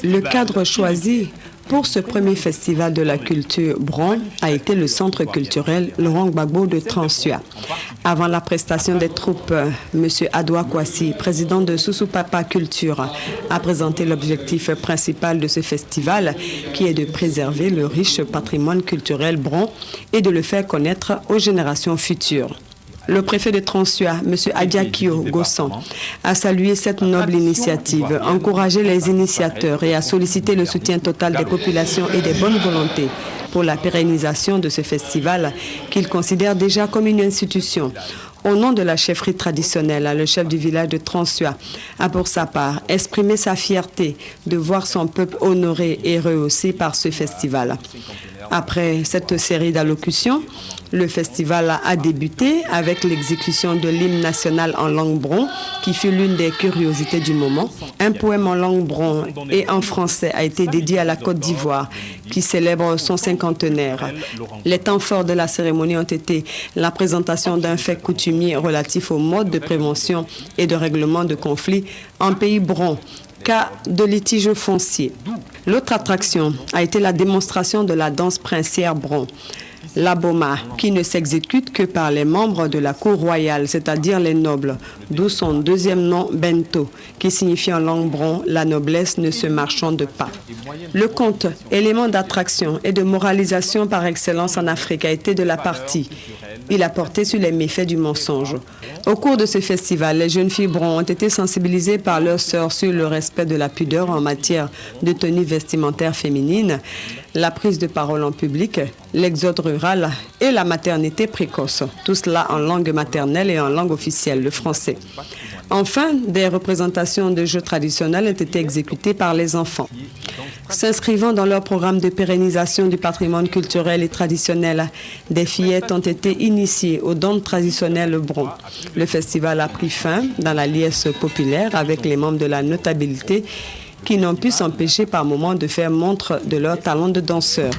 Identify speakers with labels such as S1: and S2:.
S1: Le cadre choisi pour ce premier festival de la culture Bron a été le centre culturel Laurent Gbagbo de Transua. Avant la prestation des troupes, M. Adoua Kwasi, président de Sousoupapa Culture, a présenté l'objectif principal de ce festival, qui est de préserver le riche patrimoine culturel Bron et de le faire connaître aux générations futures. Le préfet de Transua, M. Adiakio Gossan, a salué cette noble initiative, encouragé les initiateurs et a sollicité le soutien total des populations et des bonnes volontés pour la pérennisation de ce festival qu'il considère déjà comme une institution. Au nom de la chefferie traditionnelle, le chef du village de Transua a pour sa part exprimé sa fierté de voir son peuple honoré et rehaussé par ce festival. Après cette série d'allocutions, le festival a débuté avec l'exécution de l'hymne national en langue bron, qui fut l'une des curiosités du moment. Un poème en langue bron et en français a été dédié à la Côte d'Ivoire, qui célèbre son cinquantenaire. Les temps forts de la cérémonie ont été la présentation d'un fait coutumier relatif au mode de prévention et de règlement de conflits en pays bron, cas de litige foncier. L'autre attraction a été la démonstration de la danse princière bron, la boma, qui ne s'exécute que par les membres de la cour royale, c'est-à-dire les nobles, d'où son deuxième nom bento, qui signifie en langue bron « la noblesse ne se marchande pas ». Le conte, élément d'attraction et de moralisation par excellence en Afrique, a été de la partie. Il a porté sur les méfaits du mensonge. Au cours de ce festival, les jeunes filles bron ont été sensibilisées par leurs sœurs sur le respect de la pudeur en matière de tenue vestimentaire féminine, la prise de parole en public, l'exode rural et la maternité précoce. Tout cela en langue maternelle et en langue officielle, le français. Enfin, des représentations de jeux traditionnels ont été exécutées par les enfants. S'inscrivant dans leur programme de pérennisation du patrimoine culturel et traditionnel, des fillettes ont été initiées aux danses traditionnelles bron. Le festival a pris fin dans la liesse populaire avec les membres de la notabilité qui n'ont pu s'empêcher par moments de faire montre de leur talent de danseur.